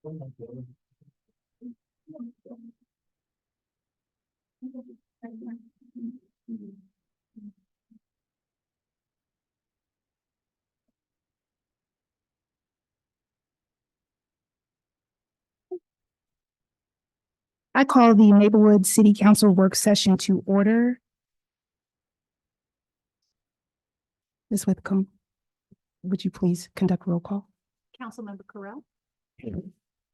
I call the Maplewood City Council work session to order. Ms. Whitcomb, would you please conduct roll call? Councilmember Correll. Here.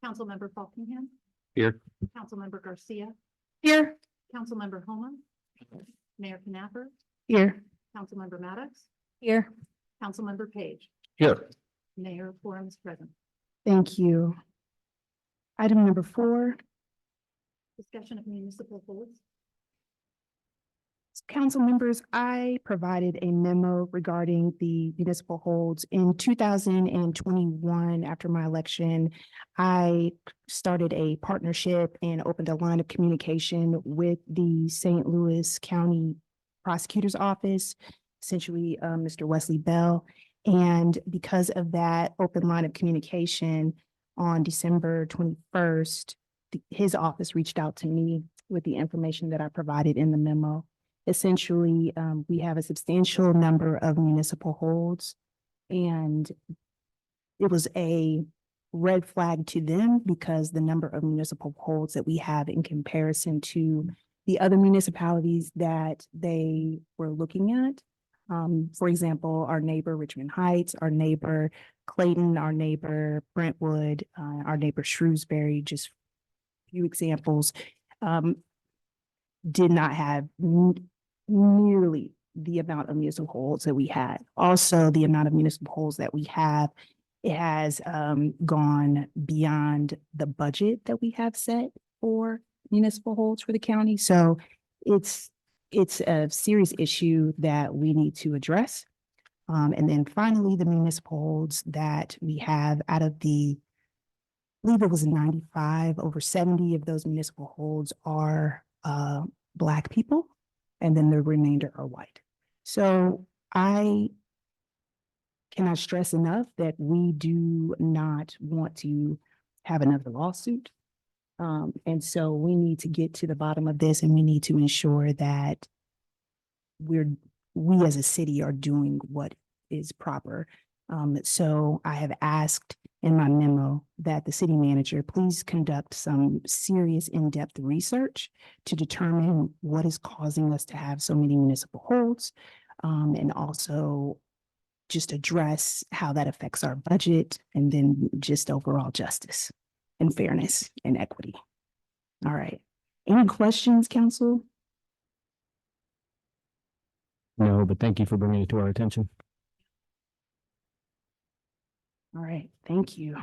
Councilmember Buckingham. Here. Councilmember Garcia. Here. Councilmember Homa. Mayor Knapper. Here. Councilmember Maddox. Here. Councilmember Page. Here. Mayor Quorum is present. Thank you. Item number 4. Discussion of municipal holds. Council members, I provided a memo regarding the municipal holds. In 2021, after my election, I started a partnership and opened a line of communication with the St. Louis County Prosecutor's Office, essentially Mr. Wesley Bell. And because of that open line of communication, on December 21st, his office reached out to me with the information that I provided in the memo. Essentially, we have a substantial number of municipal holds, and it was a red flag to them because the number of municipal holds that we have in comparison to the other municipalities that they were looking at. For example, our neighbor Richmond Heights, our neighbor Clayton, our neighbor Brentwood, our neighbor Shrewsbury, just a few examples, did not have nearly the amount of municipal holds that we had. Also, the amount of municipal holds that we have, it has gone beyond the budget that we have set for municipal holds for the county. So it's a serious issue that we need to address. And then finally, the municipal holds that we have out of the, I believe it was 95, over 70 of those municipal holds are Black people, and then the remainder are white. So I cannot stress enough that we do not want to have another lawsuit. And so we need to get to the bottom of this, and we need to ensure that we as a city are doing what is proper. So I have asked in my memo that the city manager please conduct some serious in-depth research to determine what is causing us to have so many municipal holds, and also just address how that affects our budget, and then just overall justice and fairness and equity. All right. Any questions, council? No, but thank you for bringing it to our attention. All right, thank you.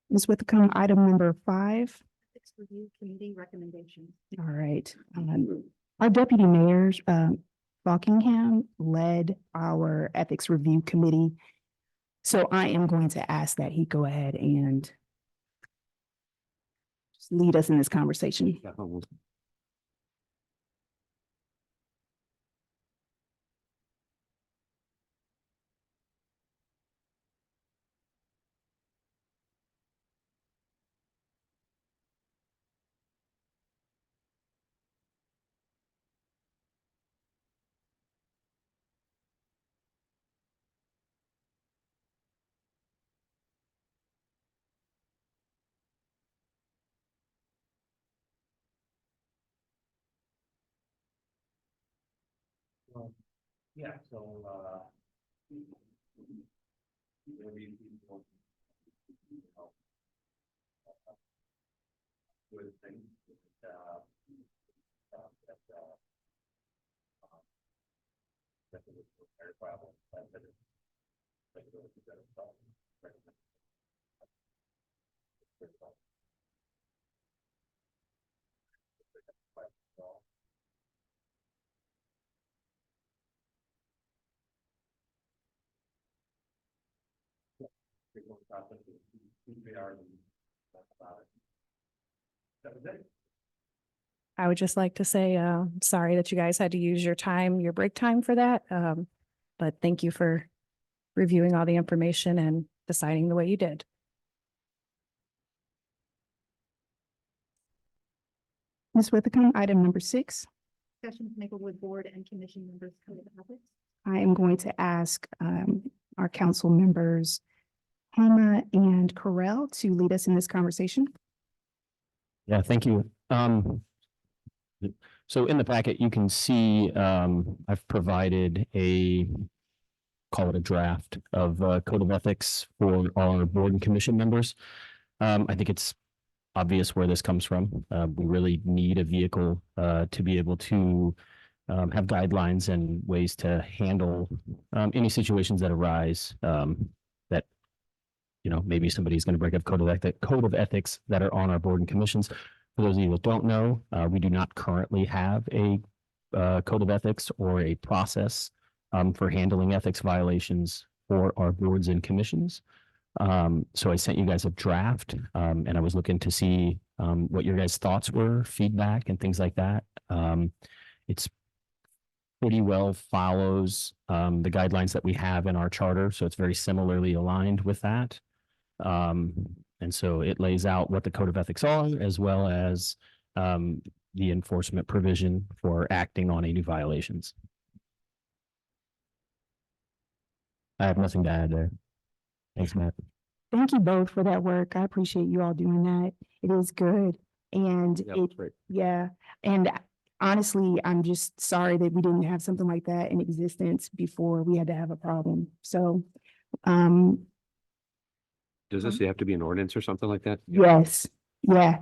Ms. Whitcomb, item number 5. Ethics Review Committee recommendations. All right. Our deputy mayor, Buckingham, led our ethics review committee. So I am going to ask that he go ahead and just lead us in this conversation. Yeah, so, maybe people, good things, that it was very viable, that it was a better problem. That was it. I would just like to say, sorry that you guys had to use your time, your break time for that. But thank you for reviewing all the information and deciding the way you did. Ms. Wickham, item number 6. Discussion of Maplewood Board and Commission members' code of ethics. I am going to ask our council members, Homa and Correll, to lead us in this conversation. Yeah, thank you. So in the packet, you can see, I've provided call it a draft of code of ethics for our board and commission members. I think it's obvious where this comes from. We really need a vehicle to be able to have guidelines and ways to handle any situations that arise that, maybe somebody's going to break up code of ethics that are on our board and commissions. For those of you that don't know, we do not currently have a code of ethics or a process for handling ethics violations for our boards and commissions. So I sent you guys a draft, and I was looking to see what your guys' thoughts were, feedback and things like that. It's pretty well follows the guidelines that we have in our charter, so it's very similarly aligned with that. And so it lays out what the code of ethics are, as well as the enforcement provision for acting on any violations. I have nothing to add there. Thanks, Matt. Thank you both for that work. I appreciate you all doing that. It is good. And yeah, and honestly, I'm just sorry that we didn't have something like that in existence before we had to have a problem. So, Does this have to be an ordinance or something like that? yes, yeah.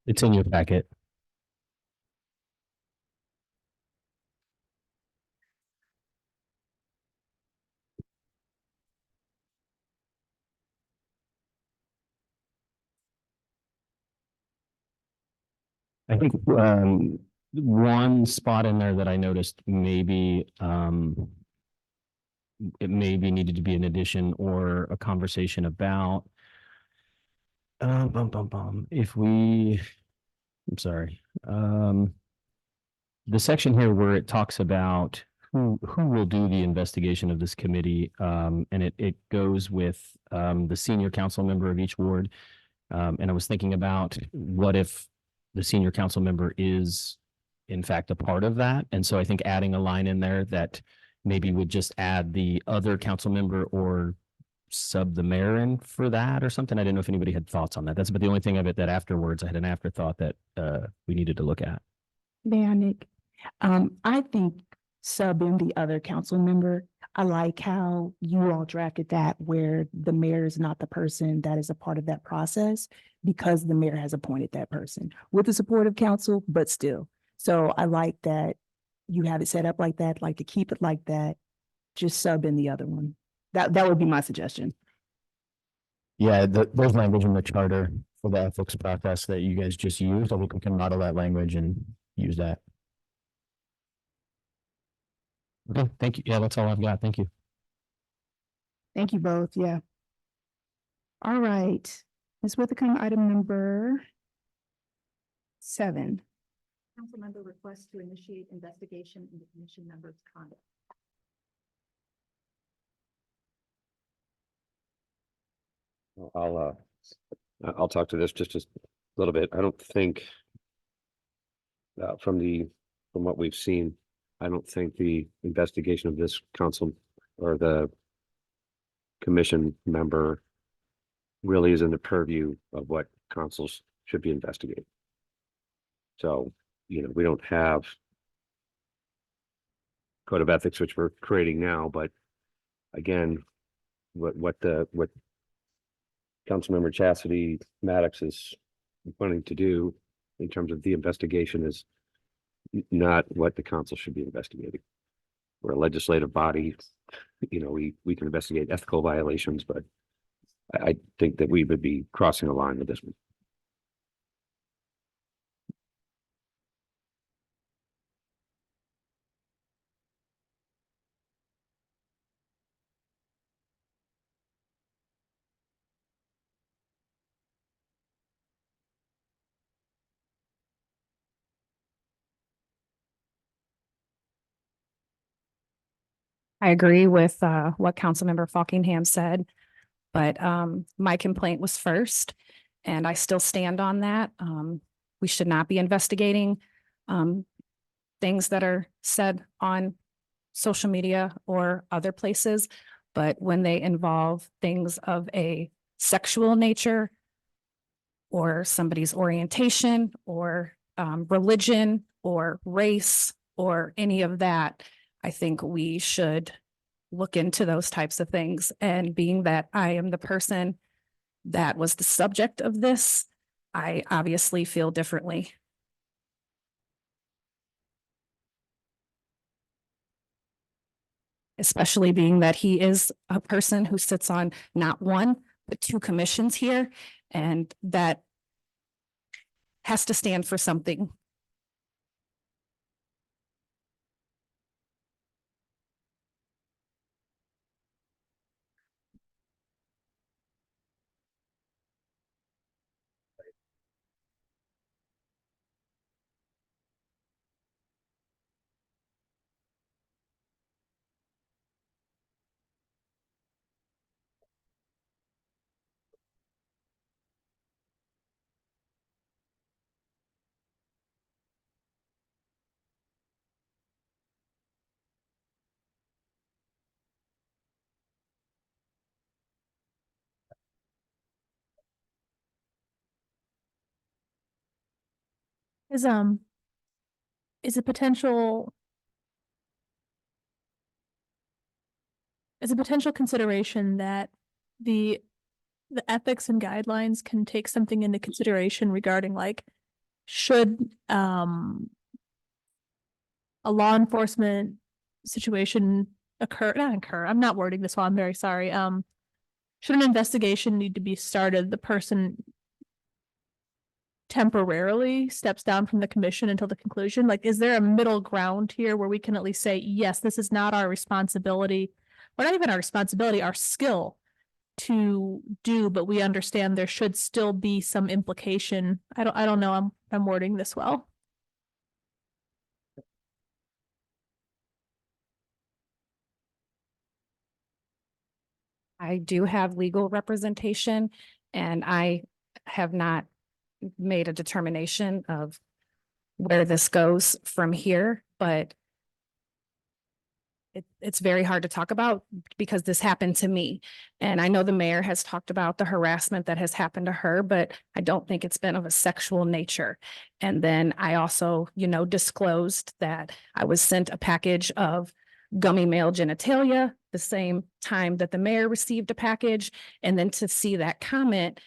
It's in your packet. I think one spot in there that I noticed maybe it maybe needed to be an addition or a conversation about if I'm sorry, the section here where it talks about who will do the investigation of this committee, and it goes with the senior council member of each ward. And I was thinking about what if the senior council member is in fact a part of that. And so I think adding a line in there that maybe would just add the other council member or sub the mayor in for that or something. I didn't know if anybody had thoughts on that. That's about the only thing of it that afterwards I had an afterthought that we needed to look at. Nick, I think sub in the other council member. I like how you all drafted that where the mayor is not the person that is a part of that process because the mayor has appointed that person with the support of council, but still. So I like that you have it set up like that, like to keep it like that, just sub in the other one. That would be my suggestion. Yeah, there's language in the charter for the ethics process that you guys just used. I think we can model that language and use that. Okay, thank you. Yeah, that's all I've got. Thank you. Thank you both. Yeah. All right. Ms. Wickham, item number 7. Council member requests to initiate investigation into commission members' conduct. I'll talk to this just a little bit. I don't think from what we've seen, I don't think the investigation of this council or the commission member really is in the purview of what councils should be investigating. So, we don't have code of ethics, which we're creating now, but again, what Councilmember Chastity Maddox is wanting to do in terms of the investigation is not what the council should be investigating. We're a legislative body, we can investigate ethical violations, but I think that we would be crossing a line with this one. I agree with what Councilmember Fockingham said, but my complaint was first. And I still stand on that. We should not be investigating things that are said on social media or other places. But when they involve things of a sexual nature or somebody's orientation or religion or race or any of that, I think we should look into those types of things. And being that I am the person that was the subject of this, I obviously feel differently. Especially being that he is a person who sits on not one, but two commissions here, and that has to stand for something. Is is a potential is a potential consideration that the ethics and guidelines can take something into consideration regarding like should a law enforcement situation not occur. I'm not wording this well. I'm very sorry. Should an investigation need to be started, the person temporarily steps down from the commission until the conclusion? Like, is there a middle ground here where we can at least say, yes, this is not our responsibility, or not even our responsibility, our skill to do, but we understand there should still be some implication. I don't know. I'm wording this well. I do have legal representation and I have not made a determination of where this goes from here, but it's very hard to talk about because this happened to me. And I know the mayor has talked about the harassment that has happened to her, but I don't think it's been of a sexual nature. And then I also, disclosed that I was sent a package of gummy male genitalia the same time that the mayor received a package. And then to see that comment,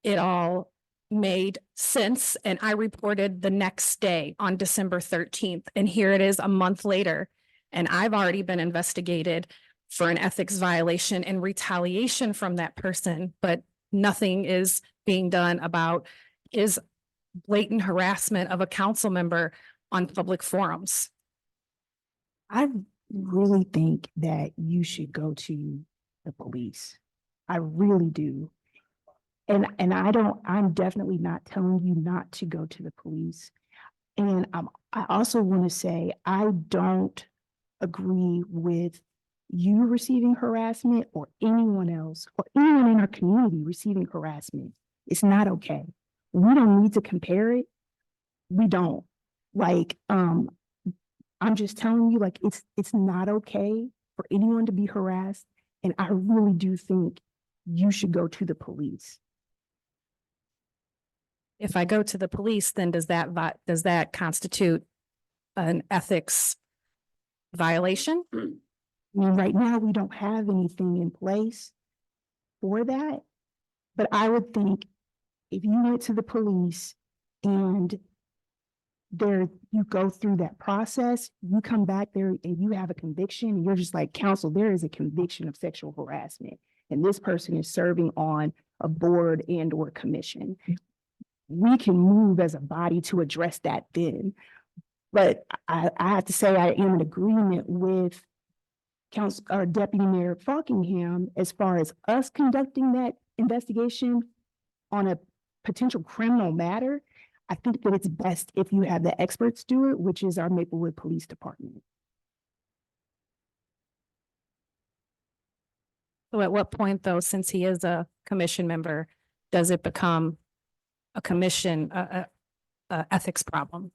it all made sense. And I reported the next day on December 13th. And here it is a month later. And I've already been investigated for an ethics violation and retaliation from that person, but nothing is being done about his blatant harassment of a council member on public forums. I really think that you should go to the police. I really do. And I'm definitely not telling you not to go to the police. And I also want to say, I don't agree with you receiving harassment or anyone else or anyone in our community receiving harassment. It's not okay. We don't need to compare it. We don't. Like, I'm just telling you, like, it's not okay for anyone to be harassed. And I really do think you should go to the police. If I go to the police, then does that constitute an ethics violation? I mean, right now, we don't have anything in place for that. But I would think if you went to the police and you go through that process, you come back there and you have a conviction, and you're just like, counsel, there is a conviction of sexual harassment, and this person is serving on a board and or commission. We can move as a body to address that then. But I have to say, I am in agreement with Council or Deputy Mayor Falkingham as far as us conducting that investigation on a potential criminal matter. I think that it's best if you have the experts do it, which is our Maplewood Police Department. So at what point though, since he is a commission member, does it become a commission, a ethics problem.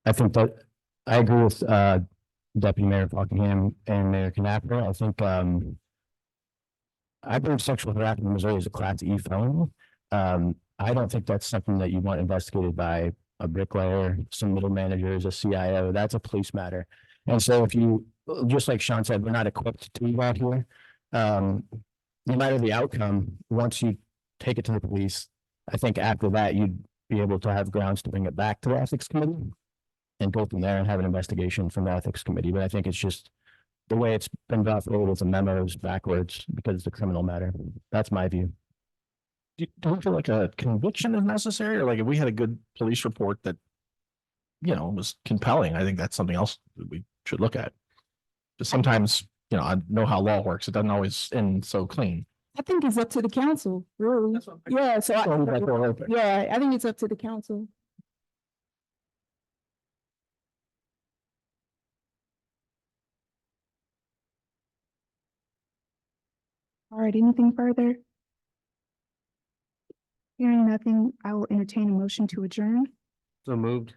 I think that I agree with Deputy Mayor Buckingham and Mayor Knapper. I think I believe sexual harassment in Missouri is a class E felony. I don't think that's something that you want investigated by a bricklayer, some middle managers, a CIO. That's a police matter. And so if you, just like Sean said, we're not equipped to do that here. No matter the outcome, once you take it to the police, I think after that, you'd be able to have grounds to bring it back to the ethics committee and go from there and have an investigation from the ethics committee. But I think it's just the way it's been drafted with the memos backwards because it's a criminal matter. That's my view. Do you feel like a conviction is necessary, or like if we had a good police report that, you know, was compelling, I think that's something else that we should look at. Because sometimes, you know, I know how law works. It doesn't always end so clean. I think it's up to the council, really. Yeah, so yeah, I think it's up to the council. All right, anything further? Hearing nothing, I will entertain a motion to adjourn. So moved.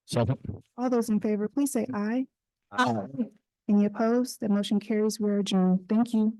Second. All those in favor, please say aye. Any opposed? That motion carries. We're adjourned. Thank you.